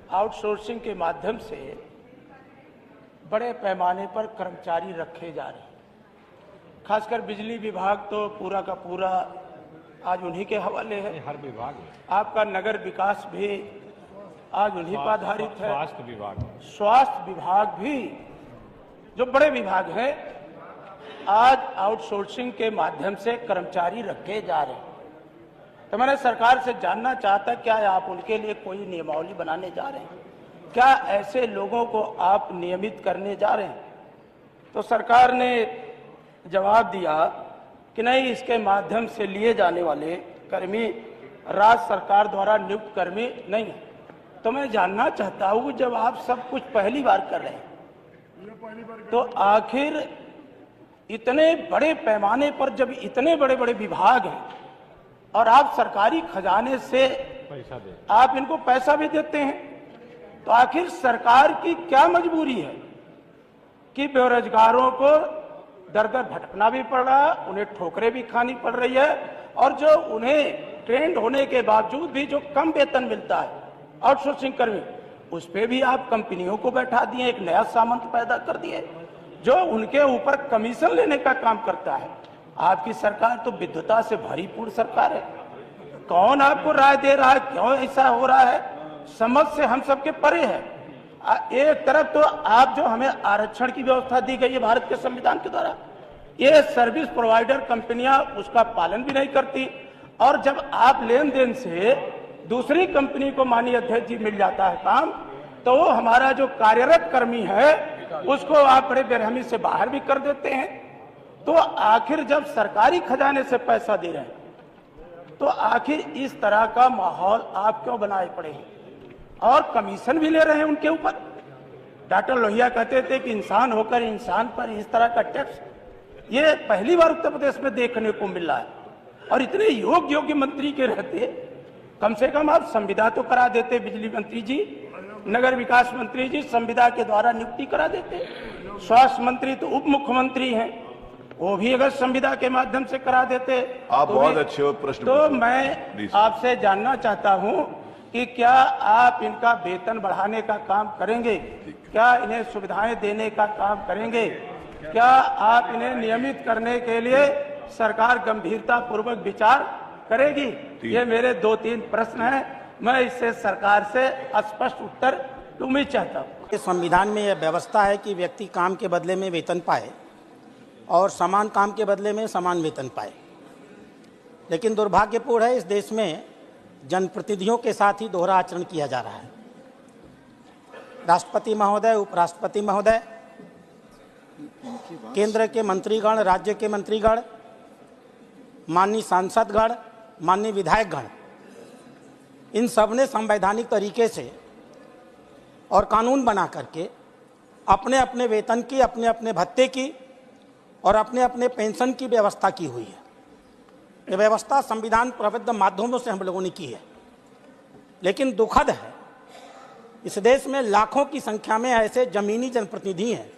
Outsourcing के माध्यम से बड़े पैमाने पर कर्मचारी रखे जा रहे हैं। खासकर बिजली विभाग तो पूरा का पूरा आज उन्हीं के हवाले है। हर विभाग, आपका नगर विकास भी आज उन्हीं पर आधारित है। स्वास्थ्य विभाग भी जो बड़े विभाग हैं आज आउटसोर्सिंग के माध्यम से कर्मचारी रखे जा रहे हैं। तो मैंने सरकार से जानना चाहता, क्या आप उनके लिए कोई नियमावली बनाने जा रहे हैं? क्या ऐसे लोगों को आप नियमित करने जा रहे हैं? तो सरकार ने जवाब दिया कि नहीं, इसके माध्यम से लिए जाने वाले कर्मी राज्य सरकार द्वारा नियुक्त कर्मी नहीं है। तो मैं जानना चाहता हूँ, जब आप सब कुछ पहली बार कर रहे हैं तो आखिर इतने बड़े पैमाने पर जब इतने बड़े बड़े विभाग हैं और आप सरकारी खजाने से पैसा दे, आप इनको पैसा भी देते हैं, तो आखिर सरकार की क्या मजबूरी है कि बेरोजगारों को दर दर भटकना भी पड़ रहा है, उन्हें ठोकरें भी खानी पड़ रही है, और जो उन्हें ट्रेंड होने के बावजूद भी जो कम वेतन मिलता है आउटसोर्सिंग कर्मी, उस पे भी आप कंपनियों को बैठा दिए, एक नया सामंत पैदा कर दिए जो उनके ऊपर कमीशन लेने का काम करता है। आपकी सरकार तो विद्वता से भरीपूर्ण सरकार है। कौन आपको राय दे रहा है? क्यों ऐसा हो रहा है? समझ से हम सबके परे है। एक तरफ तो आप जो हमें आरक्षण की व्यवस्था दी गई है भारत के संविधान के द्वारा, ये सर्विस प्रोवाइडर कंपनियां उसका पालन भी नहीं करती, और जब आप लेन देन से दूसरी कंपनी को माननीय अध्यक्ष जी मिल जाता है काम, तो वो हमारा जो कार्यरत कर्मी है उसको आप बड़े बेरहमी से बाहर भी कर देते हैं। तो आखिर जब सरकारी खजाने से पैसा दे रहे हैं तो आखिर इस तरह का माहौल आप क्यों बनाए पड़े हैं? और कमीशन भी ले रहे हैं उनके ऊपर। डॉक्टर लोहिया कहते थे कि इंसान होकर इंसान पर इस तरह का टैक्स, ये पहली बार उत्तर प्रदेश में देखने को मिल रहा है। और इतने योग्य मंत्री के रहते कम से कम आप संविदा तो करा देते। बिजली मंत्री जी, नगर विकास मंत्री जी संविदा के द्वारा नियुक्ति करा देते। स्वास्थ्य मंत्री तो उप मुख्यमंत्री हैं, वो भी अगर संविदा के माध्यम से करा देते। आप बहुत अच्छे प्रश्न। तो मैं आपसे जानना चाहता हूं कि क्या आप इनका वेतन बढ़ाने का काम करेंगे? क्या इन्हें सुविधाएं देने का काम करेंगे? क्या आप इन्हें नियमित करने के लिए सरकार गंभीरता पूर्वक विचार करेगी? ये मेरे 2-3 प्रश्न हैं। मैं इससे सरकार से स्पष्ट उत्तर उम्मीद चाहता हूँ। इस संविधान में यह व्यवस्था है कि व्यक्ति काम के बदले में वेतन पाए और समान काम के बदले में समान वेतन पाए। लेकिन दुर्भाग्यपूर्ण है, इस देश में जनप्रतिनिधियों के साथ ही दोहरा आचरण किया जा रहा है। राष्ट्रपति महोदय, उपराष्ट्रपति महोदय, केंद्र के मंत्रीगण, राज्य के मंत्रीगण, माननीय सांसदगण, माननीय विधायकगण, इन सब ने संवैधानिक तरीके से और कानून बना करके अपने अपने वेतन की, अपने अपने भत्ते की और अपने अपने पेंशन की व्यवस्था की हुई है। ये व्यवस्था संविधान प्रबद्ध माध्यमों से हम लोगों ने की है। लेकिन दुखद है, इस देश में लाखों की संख्या में ऐसे जमीनी जनप्रतिनिधि हैं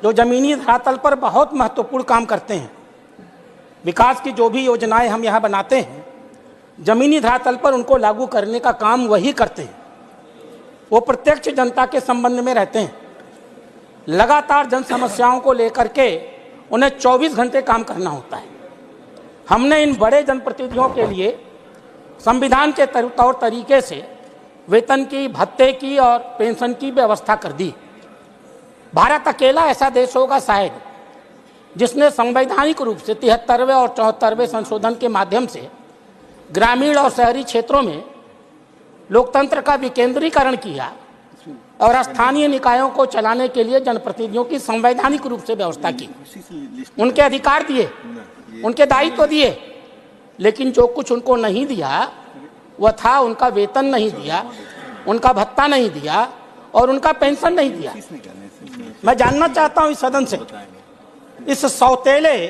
जो जमीनी धरातल पर बहुत महत्वपूर्ण काम करते हैं। विकास की जो भी योजनाएं हम यहाँ बनाते हैं, जमीनी धरातल पर उनको लागू करने का काम वही करते हैं। वो प्रत्यक्ष जनता के संबंध में रहते हैं। लगातार जन समस्याओं को लेकर के उन्हें 24 घंटे काम करना होता है। हमने इन बड़े जनप्रतिनिधियों के लिए संविधान के तौर तरीके से वेतन की, भत्ते की और पेंशन की व्यवस्था कर दी। भारत अकेला ऐसा देश होगा शायद जिसने संवैधानिक रूप से 73वें और 74वें संशोधन के माध्यम से ग्रामीण और शहरी क्षेत्रों में लोकतंत्र का विकेंद्रीकरण किया और स्थानीय निकायों को चलाने के लिए जनप्रतिनिधियों की संवैधानिक रूप से व्यवस्था की। उनके अधिकार दिए, उनके दायित्व दिए, लेकिन जो कुछ उनको नहीं दिया वह था उनका वेतन नहीं दिया, उनका भत्ता नहीं दिया और उनका पेंशन नहीं दिया। मैं जानना चाहता हूं इस सदन से, इस सौतेले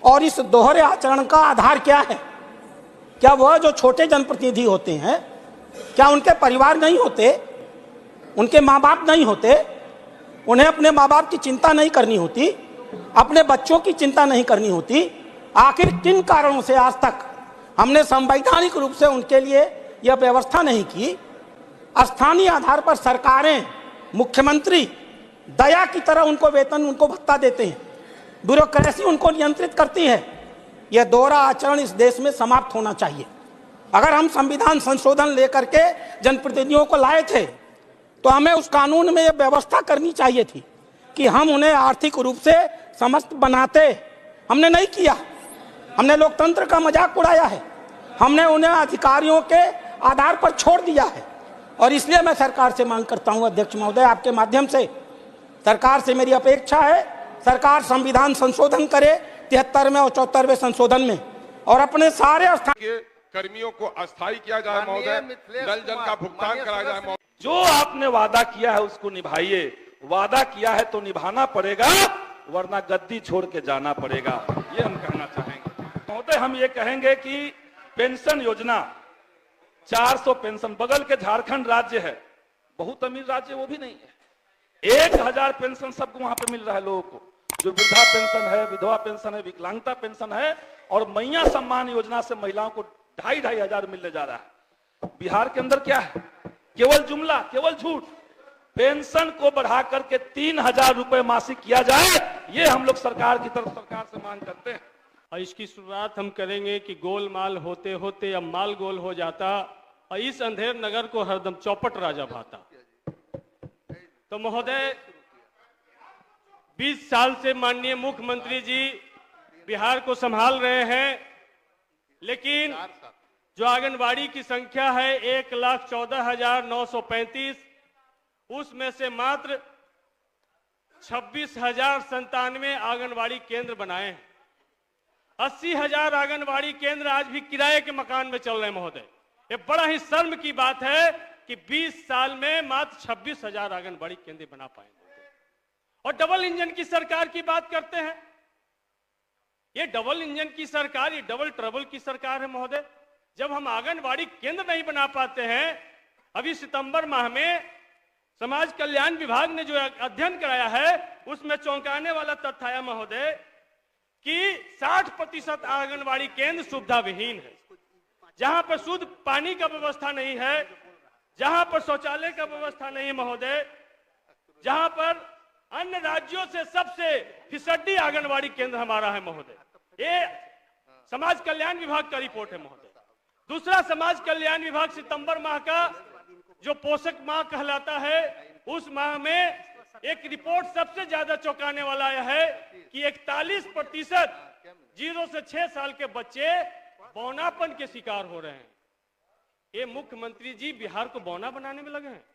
और इस दोहरे आचरण का आधार क्या है? क्या वह जो छोटे जनप्रतिनिधि होते हैं, क्या उनके परिवार नहीं होते, उनके माँ बाप नहीं होते, उन्हें अपने माँ बाप की चिंता नहीं करनी होती, अपने बच्चों की चिंता नहीं करनी होती? आखिर किन कारणों से आज तक हमने संवैधानिक रूप से उनके लिए यह व्यवस्था नहीं की स्थानीय आधार पर सरकारें, मुख्यमंत्री दया की तरह उनको वेतन, उनको भत्ता देते हैं, ब्यूरोक्रेसी उनको नियंत्रित करती है। यह दोहरा आचरण इस देश में समाप्त होना चाहिए। अगर हम संविधान संशोधन लेकर के जनप्रतिनिधियों को लाए थे तो हमें उस कानून में यह व्यवस्था करनी चाहिए थी कि हम उन्हें आर्थिक रूप से समस्त बनाते। हमने नहीं किया, हमने लोकतंत्र का मजाक उड़ाया है, हमने उन्हें अधिकारियों के आधार पर छोड़ दिया है। और इसलिए मैं सरकार से मांग करता हूं, अध्यक्ष महोदय, आपके माध्यम से सरकार से मेरी अपेक्षा है, सरकार संविधान संशोधन करे 73वें और 74वें संशोधन में, और अपने सारे कर्मियों को अस्थायी किया जाए महोदय, नल जल का भुगतान कराया जाए महोदय। जो आपने वादा किया है उसको निभाइए, वादा किया है तो निभाना पड़ेगा, वरना गद्दी छोड़ के जाना पड़ेगा, ये हम कहना चाहेंगे। महोदय, हम ये कहेंगे कि पेंशन योजना 400 पेंशन, बगल के झारखंड राज्य है, बहुत अमीर राज्य वो भी नहीं है, 1000 पेंशन सबको वहां पे मिल रहा है लोगों को, जो वृद्धा पेंशन है, विधवा पेंशन है, विकलांगता पेंशन है, और मैया सम्मान योजना से महिलाओं को 2,500 हजार मिलने जा रहा है। बिहार के अंदर क्या है? केवल जुमला, केवल झूठ। पेंशन को बढ़ा करके 3,000 रुपए मासिक किया जाए, ये हम लोग सरकार की तरफ सरकार से मांग करते हैं। और इसकी शुरुआत हम करेंगे कि गोलमाल होते होते अब माल गोल हो जाता और इस अंधेर नगर को हरदम चौपट राजा भाता। तो महोदय, 20 साल से माननीय मुख्यमंत्री जी बिहार को संभाल रहे हैं, लेकिन जो आंगनबाड़ी की संख्या है 1,14,935, उसमें से मात्र 26,097 आंगनबाड़ी केंद्र बनाए हैं। 80,000 आंगनबाड़ी केंद्र आज भी किराए के मकान में चल रहे हैं महोदय। ये बड़ा ही शर्म की बात है कि 20 साल में मात्र 26,000 आंगनबाड़ी केंद्र बना पाए। और डबल इंजन की सरकार की बात करते हैं। ये डबल इंजन की सरकार, ये डबल ट्रबल की सरकार है महोदय। जब हम आंगनबाड़ी केंद्र नहीं बना पाते हैं, अभी सितंबर माह में समाज कल्याण विभाग ने जो अध्ययन कराया है उसमें चौंकाने वाला तथ्य आया महोदय कि 60% आंगनबाड़ी केंद्र सुविधा विहीन है, जहां पर शुद्ध पानी का व्यवस्था नहीं है, जहां पर शौचालय का व्यवस्था नहीं है महोदय, जहां पर अन्य राज्यों से सबसे फिसड्डी आंगनबाड़ी केंद्र हमारा है महोदय। ये समाज कल्याण विभाग का रिपोर्ट है महोदय। दूसरा, समाज कल्याण विभाग सितंबर माह का जो पोषक माह कहलाता है, उस माह में एक रिपोर्ट सबसे ज्यादा चौंकाने वाला है कि 41% 0 से 6 साल के बच्चे बौनापन के शिकार हो रहे हैं। ये मुख्यमंत्री जी बिहार को बौना बनाने में लगे हैं।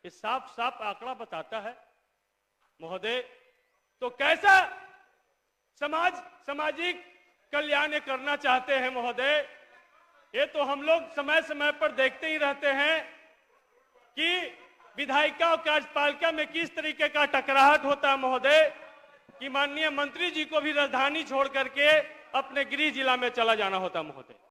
ये साफ साफ आंकड़ा बताता है महोदय। तो कैसा सामाजिक कल्याण करना चाहते हैं महोदय? ये तो हम लोग समय समय पर देखते ही रहते हैं कि विधायिका और कार्यपालिका में किस तरीके का टकराहट होता है महोदय, कि माननीय मंत्री जी को भी राजधानी छोड़ करके अपने गृह जिला में चला जाना होता महोदय।